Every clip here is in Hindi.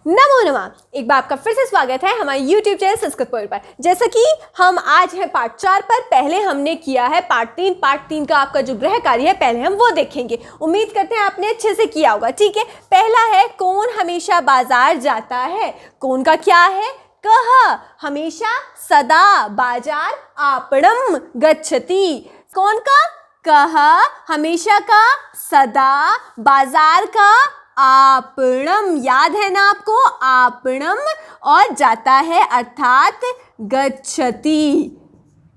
नमो नमः। एक बार आपका फिर से स्वागत है हमारे YouTube चैनल संस्कृत पोएट पर। जैसा कि हम आज है पार्ट 4 पर, पहले हमने किया है पार्ट 3। पार्ट 3 का आपका जो गृह कार्य है पहले हम वो देखेंगे। उम्मीद करते हैं आपने अच्छे से किया होगा। ठीक है, पहला है कौन हमेशा बाजार जाता है। कौन का क्या है? कह हमेशा सदा बाजार आपणम गच्छति। कौन का? कह हमेशा का, सदा बाजार का, आपणम याद है ना आपको, आपणम और जाता है अर्थात गच्छति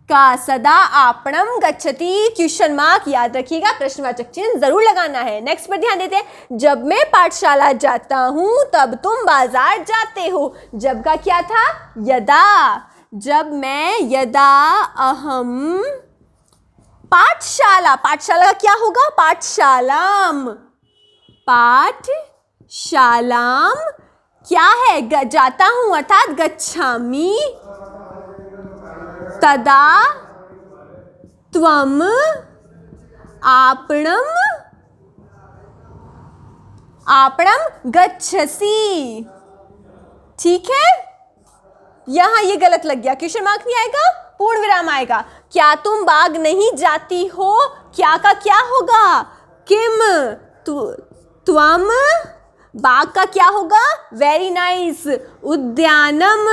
का, सदा आपणम गच्छति। क्वेश्चन मार्क याद रखिएगा, प्रश्नवाचक चिन्ह जरूर लगाना है। नेक्स्ट पर ध्यान देते हैं। जब मैं पाठशाला जाता हूं तब तुम बाजार जाते हो। जब का क्या था? यदा। जब मैं, यदा अहम पाठशाला, पाठशाला का क्या होगा? पाठशालाम। पाठशालाम क्या है? जाता हूं अर्थात गच्छामि। तदा त्वम आपणम, आपणम गच्छसि। ठीक है, यहां ये गलत लग गया, क्वेश्चन मार्क नहीं आएगा, पूर्ण विराम आएगा। क्या तुम बाग नहीं जाती हो? क्या का क्या होगा? किम त्वम, बाग का क्या होगा? वेरी नाइस, उद्यानम।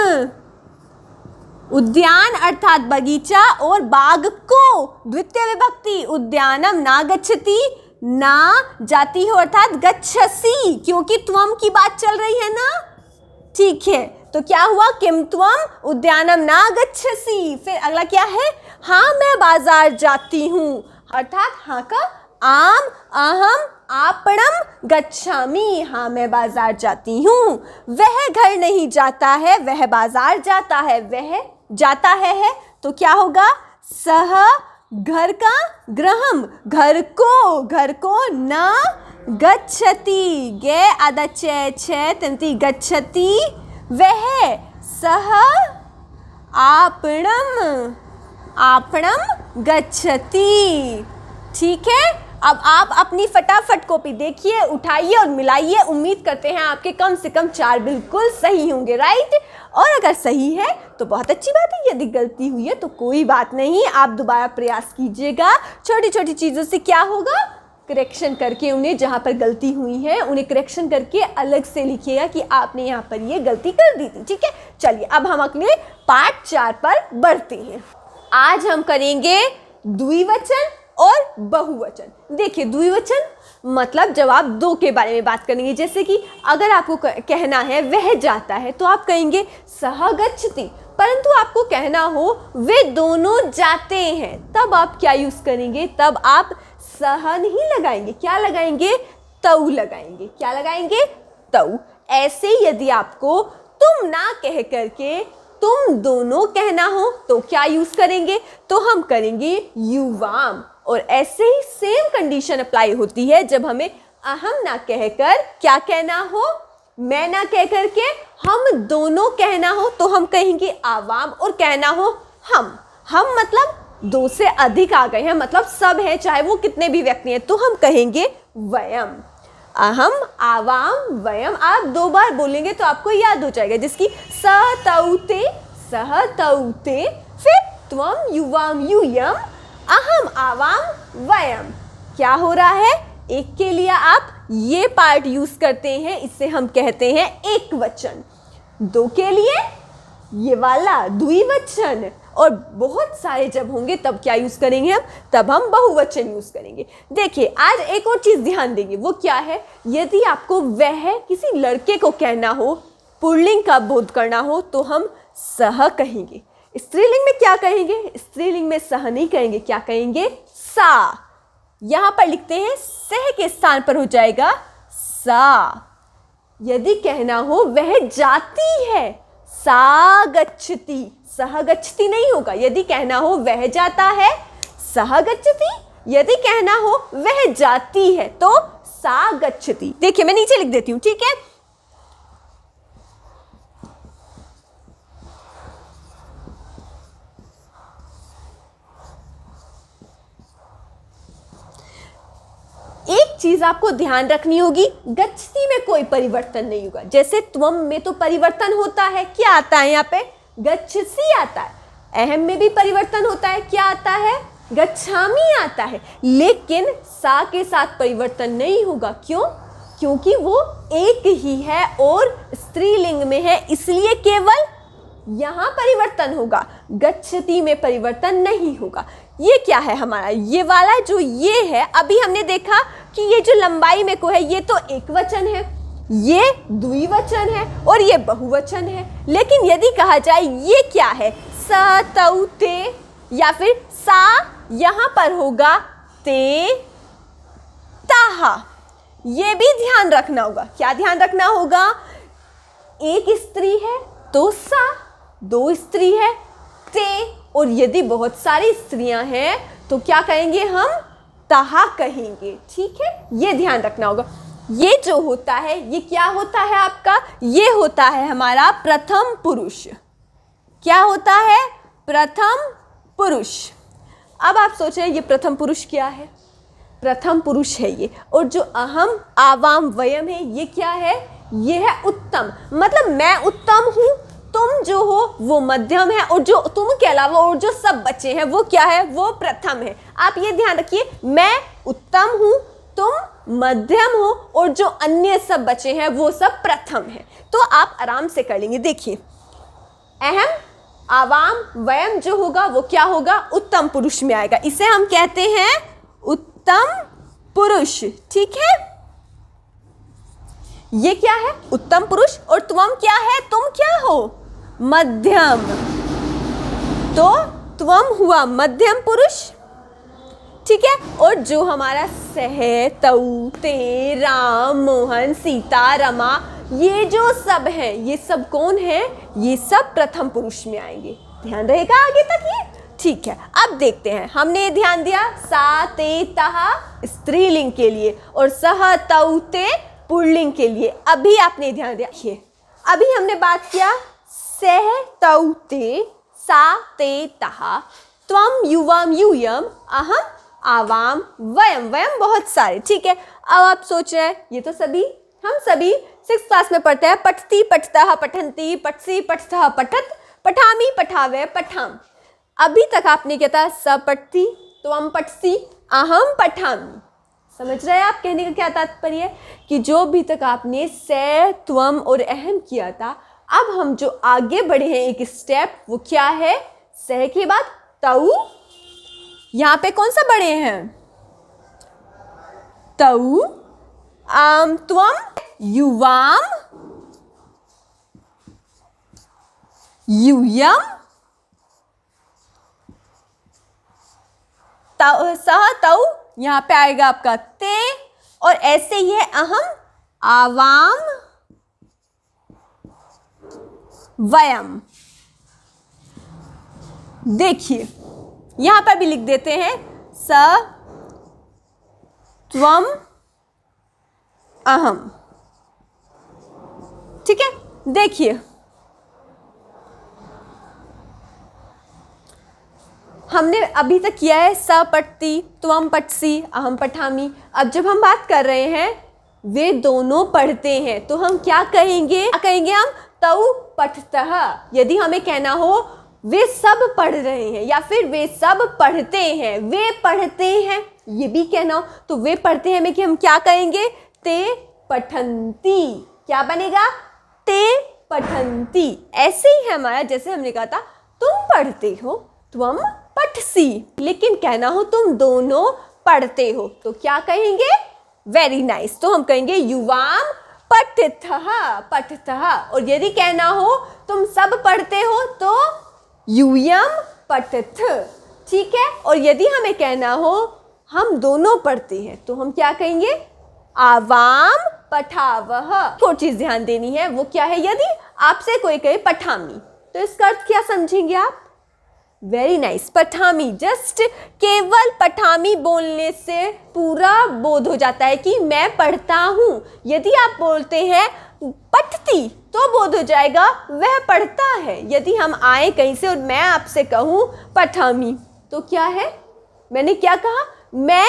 उद्यान अर्थात बगीचा और बाग को द्वितीय विभक्ति उद्यानम ना गच्छति, ना जाती हो अर्थात गच्छसि, क्योंकि त्वम की बात चल रही है ना। ठीक है, तो क्या हुआ? किम त्वम उद्यानम ना गच्छसि। फिर अगला क्या है? हाँ मैं बाजार जाती हूँ अर्थात हाँ का आम, अहम आपणम गच्छामि। हाँ मैं बाजार जाती हूँ। वह घर नहीं जाता है, वह बाजार जाता है। वह जाता है तो क्या होगा? सह घर का गृहम, घर को न गच्छति, गे आदा चे तंती गच्छति। वह सह आपणम, आपणम गच्छति। ठीक है, अब आप अपनी फटाफट कॉपी देखिए, उठाइए और मिलाइए। उम्मीद करते हैं आपके कम से कम 4 बिल्कुल सही होंगे, राइट। और अगर सही है तो बहुत अच्छी बात है, यदि गलती हुई है तो कोई बात नहीं, आप दोबारा प्रयास कीजिएगा। छोटी छोटी चीज़ों से क्या होगा? करेक्शन करके उन्हें, जहाँ पर गलती हुई है उन्हें करेक्शन करके अलग से लिखिएगा कि आपने यहाँ पर ये गलती कर दी थी। ठीक है, चलिए अब हम अगले पार्ट 4 पर बढ़ते हैं। आज हम करेंगे द्विवचन और बहुवचन। देखिए, द्विवचन मतलब जब आप दो के बारे में बात करेंगे, जैसे कि अगर आपको कहना है वह जाता है तो आप कहेंगे सह गच्छति, परंतु आपको कहना हो वे दोनों जाते हैं, तब आप क्या यूज करेंगे? तब आप सह नहीं लगाएंगे, क्या लगाएंगे? तऊ लगाएंगे। क्या लगाएंगे? तऊ। ऐसे यदि आपको तुम ना कह करके तुम दोनों कहना हो तो क्या यूज करेंगे? तो हम करेंगे युवाम। और ऐसे ही सेम कंडीशन अप्लाई होती है जब हमें अहम ना कहकर क्या कहना हो? मैं ना कह करके हम दोनों कहना हो तो हम कहेंगे आवाम, और कहना हो हम मतलब दो से अधिक आ गए हैं, मतलब सब हैं, चाहे वो कितने भी व्यक्ति हैं, तो हम कहेंगे वयम। अहम, आवाम, वयम। आप 2 बार बोलेंगे तो आपको याद हो जाएगा, जिसकी सतौते, सहतौते, फिर त्वम, युवाम, यूयम, अहम, आवाम, वयम। क्या हो रहा है? एक के लिए आप ये पार्ट यूज करते हैं, इससे हम कहते हैं एक वचन। 2 के लिए ये वाला द्विवचन, और बहुत सारे जब होंगे तब क्या यूज करेंगे हम? तब हम बहुवचन यूज करेंगे। देखिए, आज एक और चीज ध्यान देंगे, वो क्या है? यदि आपको वह किसी लड़के को कहना हो, पुल्लिंग का बोध करना हो, तो हम सह कहेंगे। स्त्रीलिंग में क्या कहेंगे? स्त्रीलिंग में सह नहीं कहेंगे, क्या कहेंगे? सा। यहां पर लिखते हैं सह के स्थान पर हो जाएगा सा। यदि कहना हो वह जाती है, सा गच्छति, सह गच्छति नहीं होगा। यदि कहना हो वह जाता है, सह गच्छति। यदि कहना हो वह जाती है तो सा गच्छति। देखिए, मैं नीचे लिख देती हूं, ठीक है। एक चीज आपको ध्यान रखनी होगी, गच्छति में कोई परिवर्तन नहीं होगा। जैसे त्वम में तो परिवर्तन होता है, क्या आता है यहाँ पे, गच्छसि आता है। अहम में भी परिवर्तन होता है, क्या आता है, गच्छामि आता है। लेकिन सा के साथ परिवर्तन नहीं होगा, क्यों, क्योंकि वो एक ही है और स्त्रीलिंग में है, इसलिए केवल यहां परिवर्तन होगा, गच्छति में परिवर्तन नहीं होगा। ये क्या है हमारा, ये वाला जो ये है, अभी हमने देखा कि ये जो लंबाई में को है ये तो एक वचन है, ये द्विवचन है और ये बहुवचन है। लेकिन यदि कहा जाए ये क्या है, स तौ ते, या फिर सा, यहां पर होगा ते ताहा। ये भी ध्यान रखना होगा। क्या ध्यान रखना होगा, एक स्त्री है तो सा, दो स्त्री है ते, और यदि बहुत सारी स्त्रियां हैं तो क्या कहेंगे हम, ताहा कहेंगे। ठीक है, ये ध्यान रखना होगा। ये जो होता है ये क्या होता है आपका, ये होता है हमारा प्रथम पुरुष। क्या होता है, प्रथम पुरुष। अब आप सोच रहे हैं ये प्रथम पुरुष क्या है, प्रथम पुरुष है ये। और जो अहम आवाम वयम है ये क्या है, ये है उत्तम। मतलब मैं उत्तम हूं, तुम जो हो वो मध्यम है, और जो तुम के अलावा और जो सब बचे हैं वो क्या है, वो प्रथम है। आप ये ध्यान रखिए, मैं उत्तम हूं, तुम मध्यम हो, और जो अन्य सब बचे हैं वो सब प्रथम है। तो आप आराम से कर लेंगे। देखिए, अहम आवाम वयम जो होगा वो क्या होगा, उत्तम पुरुष में आएगा। इसे हम कहते हैं उत्तम पुरुष। ठीक है, ये क्या है, उत्तम पुरुष। और त्वम क्या है, तुम क्या हो, मध्यम। तो त्वम हुआ मध्यम पुरुष। ठीक है, और जो हमारा सह, तऊ, ते, राम, मोहन, सीता, रमा, ये जो सब हैं, ये सब कौन है, ये सब प्रथम पुरुष में आएंगे। ध्यान रहेगा आगे तक ये। ठीक है, अब देखते हैं। हमने ध्यान दिया सा, ते, तहा स्त्रीलिंग के लिए और सह, तऊ, ते पुल्लिंग के लिए। अभी आपने ध्यान दिया, ये अभी हमने बात किया सह, तऊ, ते, सा, ते, तहा, त्वम, युवाम, यूयम, अहम, आवाम, वयम। वयम बहुत सारे। ठीक है, अब आप सोच रहे हैं ये तो सभी हम सभी 6th क्लास में पढ़ते हैं, पठती, पठतः, पठन्ति, पठसी, पठतः, पठत, पठामी, पठावे, पठाम। अभी तक आपने क्या था, स पठती, त्वम पठसी, अहम पठामी। समझ रहे हैं आप कहने का क्या तात्पर्य है, कि जो भी तक आपने से, त्वम और अहम किया था, अब हम जो आगे बढ़े हैं एक स्टेप, वो क्या है, सह के बाद तऊ। यहां पे कौन सा बढ़े हैं, तऊ, त्वम, युवाम, यूयम, सह, तऊ, यहां पे आएगा आपका ते, और ऐसे ही है अहम, आवाम, वयम। देखिए यहां पर भी लिख देते हैं स, त्वम, अहम। ठीक है, देखिए हमने अभी तक किया है स पठती, त्वम पठसी, अहम पठामी। अब जब हम बात कर रहे हैं वे दोनों पढ़ते हैं, तो हम क्या कहेंगे, हम तऊ पठतः। यदि हमें कहना हो वे सब पढ़ रहे हैं, या फिर वे सब पढ़ते हैं, वे पढ़ते हैं, ये भी कहना हो तो वे पढ़ते हैं में कि हम क्या कहेंगे, ते पठन्ति। क्या बनेगा, ते पठन्ति। ऐसे ही है हमारा, जैसे हमने कहा था तुम पढ़ते हो, त्वम पठसी। लेकिन कहना हो तुम दोनों पढ़ते हो तो क्या कहेंगे, वेरी नाइस। तो हम कहेंगे युवाम पठतः, पठतः। और यदि कहना हो तुम सब पढ़ते हो तो यूयम पठथ। ठीक है, और यदि हमें कहना हो हम दोनों पढ़ते हैं तो हम क्या कहेंगे, आवाम पठावह। एक और चीज ध्यान देनी है, वो क्या है, यदि आपसे कोई कहे पठामी तो इसका अर्थ क्या समझेंगे आप, वेरी नाइस, पठामी। जस्ट केवल पठामी बोलने से पूरा बोध हो जाता है कि मैं पढ़ता हूं। यदि आप बोलते हैं पठती तो बोध हो जाएगा वह पढ़ता है। यदि हम आए कहीं से और मैं आपसे कहूं पठामी तो क्या है, मैंने क्या कहा, मैं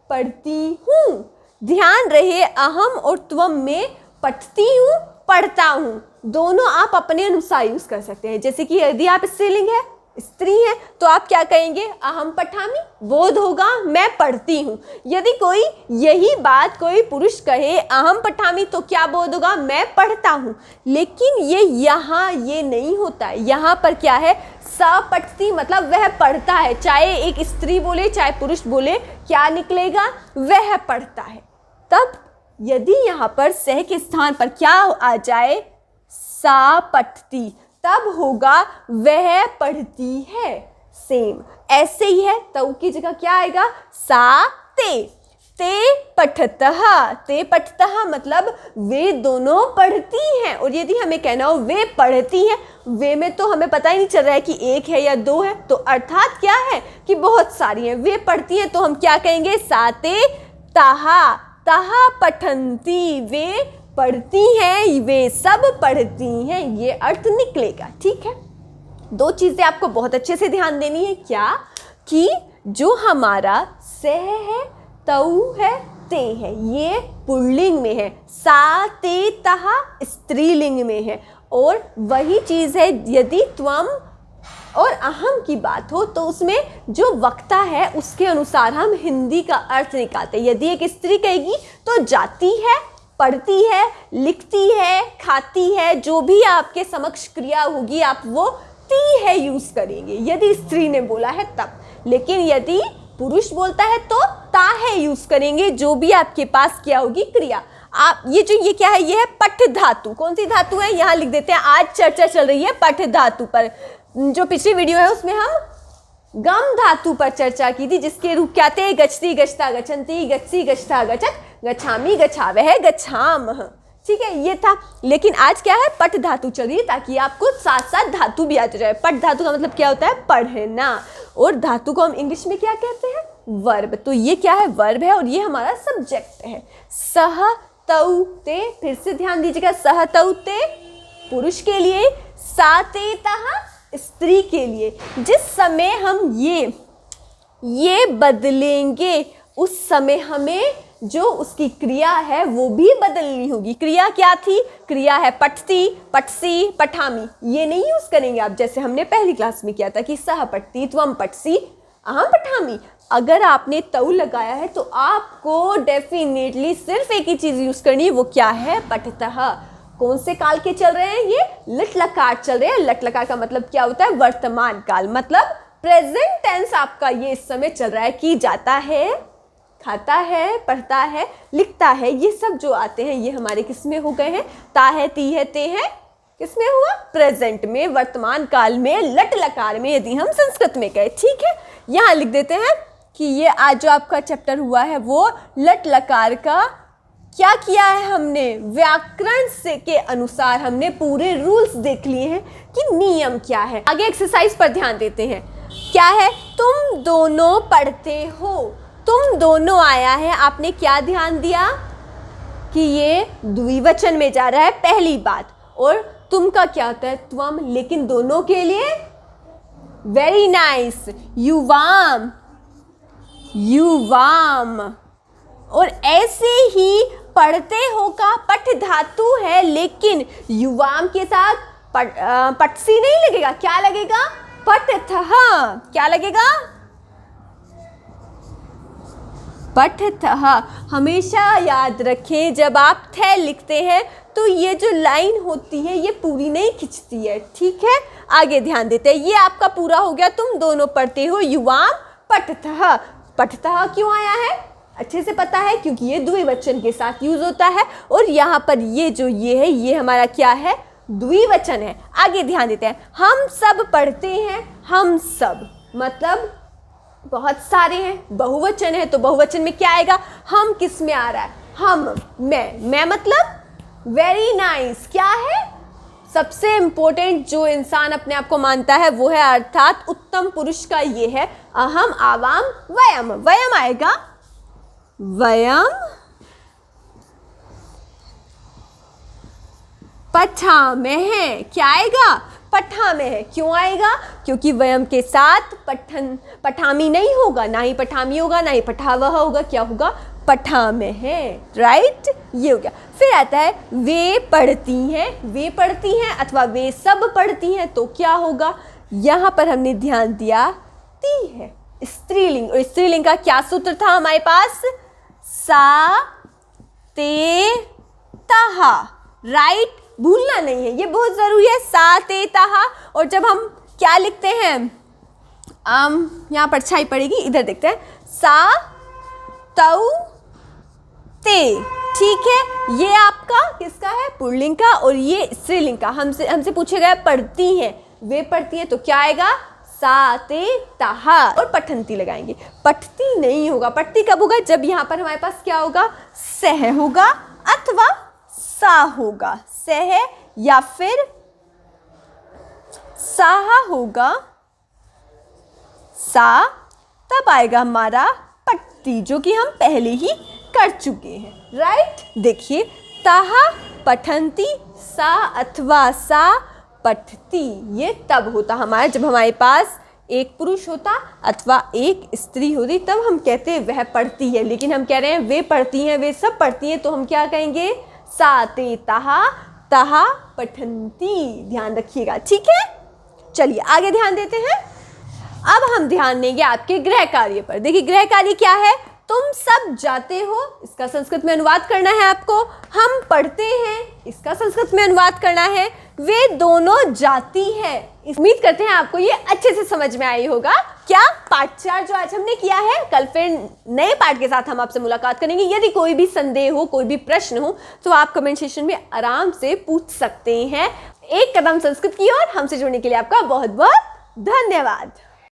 पढ़ती हूं। ध्यान रहे अहम और त्वम में पठती हूँ, पढ़ता हूँ, दोनों आप अपने अनुसार यूज कर सकते हैं। जैसे कि यदि आप स्त्रीलिंग है, स्त्री है, तो आप क्या कहेंगे, अहम पठामी, बोध होगा मैं पढ़ती हूँ। यदि कोई यही बात कोई पुरुष कहे अहम पठामी, तो क्या बोध होगा, मैं पढ़ता हूँ। लेकिन ये यहाँ ये नहीं होता है, यहाँ पर क्या है, सा पठती मतलब वह पढ़ता है। चाहे एक स्त्री बोले चाहे पुरुष बोले, क्या निकलेगा, वह पढ़ता है। तब यदि यहाँ पर सह के स्थान पर क्या आ जाए, सा पठती, तब होगा वह पढ़ती है। सेम ऐसे ही है, तऊ की जगह क्या आएगा, सा ते, ते पठतः, ते पठतः मतलब वे दोनों पढ़ती हैं। और यदि हमें कहना हो वे पढ़ती हैं, वे में तो हमें पता ही नहीं चल रहा है कि एक है या दो है, तो अर्थात क्या है कि बहुत सारी हैं। वे पढ़ती हैं तो हम क्या कहेंगे, साते तहा, तहा पठंती, वे पढ़ती हैं, वे सब पढ़ती हैं, ये अर्थ निकलेगा। ठीक है, दो चीजें आपको बहुत अच्छे से ध्यान देनी है। क्या कि जो हमारा सह है, तऊ है, ते है, ये पुल्लिंग में है, सा ते तहा स्त्रीलिंग में है। और वही चीज है यदि त्वम और अहम की बात हो, तो उसमें जो वक्ता है उसके अनुसार हम हिंदी का अर्थ निकालते हैं। यदि एक स्त्री कहेगी तो जाती है, पढ़ती है, लिखती है, खाती है, जो भी आपके समक्ष क्रिया होगी आप वो ती है यूज करेंगे, यदि स्त्री ने बोला है तब। लेकिन यदि पुरुष बोलता है तो ता है यूज करेंगे, जो भी आपके पास क्या होगी क्रिया। आप ये क्या है, ये है पठ धातु। कौन सी धातु है, यहाँ लिख देते हैं। आज चर्चा चल रही है पठ धातु पर। जो पिछली वीडियो है उसमें हम गम धातु पर चर्चा की थी, जिसके रूप क्या थे, गच्छति गच्छता गच्छन्ति, गच्छसि गच्छता गच्छत, गच्छामि गच्छावः गच्छामः। ठीक है, ये था। लेकिन आज क्या है, पठ धातु चल रही है, ताकि आपको साथ साथ धातु भी आते जाए। पठ धातु का मतलब क्या होता है, पढ़ना। और धातु को हम इंग्लिश में क्या कहते हैं, वर्ब। तो ये क्या है, वर्ब है, और ये हमारा सब्जेक्ट है। सह तऊ ते, फिर से ध्यान दीजिएगा, सह तऊ ते पुरुष के लिए, सा ते तहा स्त्री के लिए। जिस समय हम ये बदलेंगे, उस समय हमें जो उसकी क्रिया है वो भी बदलनी होगी। क्रिया क्या थी, क्रिया है पठती, पठसी, पठामी, ये नहीं यूज करेंगे आप, जैसे हमने पहली क्लास में किया था कि सह पठती, त्वम पठसी, अहम पठामी। अगर आपने तऊ लगाया है तो आपको डेफिनेटली सिर्फ एक ही चीज यूज करनी है, वो क्या है, पठतः। कौन से काल के चल रहे हैं, ये लट लकार चल रहे हैं। लट लकार का मतलब क्या होता है, वर्तमान काल, मतलब प्रेजेंट टेंस आपका ये इस समय चल रहा है कि जाता है, खाता है, पढ़ता है, लिखता है, ये सब जो आते हैं ये हमारे किस में हो गए हैं, ता है, ती है, ते है, किस में हुआ, प्रेजेंट में, वर्तमान काल में, लट लकार में, यदि हम संस्कृत में कहें। ठीक है, यहाँ लिख देते हैं कि ये आज जो आपका चैप्टर हुआ है वो लट लकार का क्या किया है, हमने व्याकरण से के अनुसार हमने पूरे रूल्स देख लिए हैं कि नियम क्या है। आगे एक्सरसाइज पर ध्यान देते हैं। क्या है, तुम दोनों पढ़ते हो, तुम दोनों आया है, आपने क्या ध्यान दिया कि ये द्विवचन में जा रहा है, पहली बात। और तुम का क्या होता है, त्वम, लेकिन दोनों के लिए वेरी नाइस, युवाम, युवाम। और ऐसे ही पढ़ते हो का पठ धातु है, लेकिन युवाम के साथ पठसी नहीं लगेगा, क्या लगेगा, पठतः। क्या लगेगा, पठतः। हमेशा याद रखें जब आप थ लिखते हैं तो ये जो लाइन होती है ये पूरी नहीं खिंचती है। ठीक है, आगे ध्यान देते हैं। ये आपका पूरा हो गया, तुम दोनों पढ़ते हो, युवाम पठतः। पठतः क्यों आया है, अच्छे से पता है, क्योंकि ये द्विवचन के साथ यूज होता है। और यहाँ पर ये जो ये है, ये हमारा क्या है, द्विवचन है। आगे ध्यान देते हैं, हम सब पढ़ते हैं, हम सब मतलब बहुत सारे हैं, बहुवचन है, तो बहुवचन में क्या आएगा, हम किस में आ रहा है, हम, मैं मतलब वेरी नाइस। क्या है, सबसे इंपॉर्टेंट जो इंसान अपने आप को मानता है वो है, अर्थात उत्तम पुरुष का ये है, अहम, आवाम, वयम। वयम आएगा, वयम पठामहे। क्या आएगा, पठामहे। क्यों आएगा, क्योंकि वयम के साथ पठामी नहीं होगा, ना ही पठामी होगा, ना ही पठावह होगा, क्या होगा, पठा में है, राइट, ये हो गया। फिर आता है वे पढ़ती हैं अथवा वे सब पढ़ती हैं, तो क्या होगा, यहाँ पर हमने ध्यान दिया ती है, स्त्रीलिंग। और स्त्रीलिंग का क्या सूत्र था हमारे पास, सा ते तहा, राइट, भूलना नहीं है, ये बहुत जरूरी है, सा ते तहा। और जब हम क्या लिखते हैं, यहाँ पर छाई पड़ेगी, इधर देखते हैं, सा तौ ते, ठीक है, ये आपका किसका है, पुल्लिंग का, और ये स्त्रीलिंग का। हमसे पूछे गया पढ़ती हैं, वे पढ़ती हैं, तो क्या आएगा, सा ते तहा, और पठंती लगाएंगे। पठती नहीं होगा, पठती कब होगा, जब यहाँ पर हमारे पास क्या होगा, सह होगा अथवा सा होगा, सह या फिर साहा होगा, सा, तब आएगा हमारा पठती, जो कि हम पहले ही कर चुके हैं, राइट। देखिए, तहा पठंती, सा अथवा सा पठती, ये तब होता हमारा जब हमारे पास एक पुरुष होता अथवा एक स्त्री होती, तब हम कहते हैं वह पढ़ती है। लेकिन हम कह रहे हैं वे पढ़ती हैं, वे सब पढ़ती हैं, तो हम क्या कहेंगे, सा ते तहा, तहा पठंती, ध्यान रखिएगा, ठीक है। चलिए आगे ध्यान देते हैं। अब हम ध्यान देंगे आपके गृह कार्य पर। देखिए गृह कार्य क्या है, तुम सब जाते हो, इसका संस्कृत में अनुवाद करना है आपको। हम पढ़ते हैं, इसका संस्कृत में अनुवाद करना है। वे दोनों जाती हैं। उम्मीद करते हैं आपको ये अच्छे से समझ में आई होगा। क्या पाठ 4 जो आज हमने किया है, कल फिर नए पाठ के साथ हम आपसे मुलाकात करेंगे। यदि कोई भी संदेह हो, कोई भी प्रश्न हो, तो आप कमेंट सेक्शन में आराम से पूछ सकते हैं। एक कदम संस्कृत की ओर हमसे जुड़ने के लिए आपका बहुत बहुत धन्यवाद।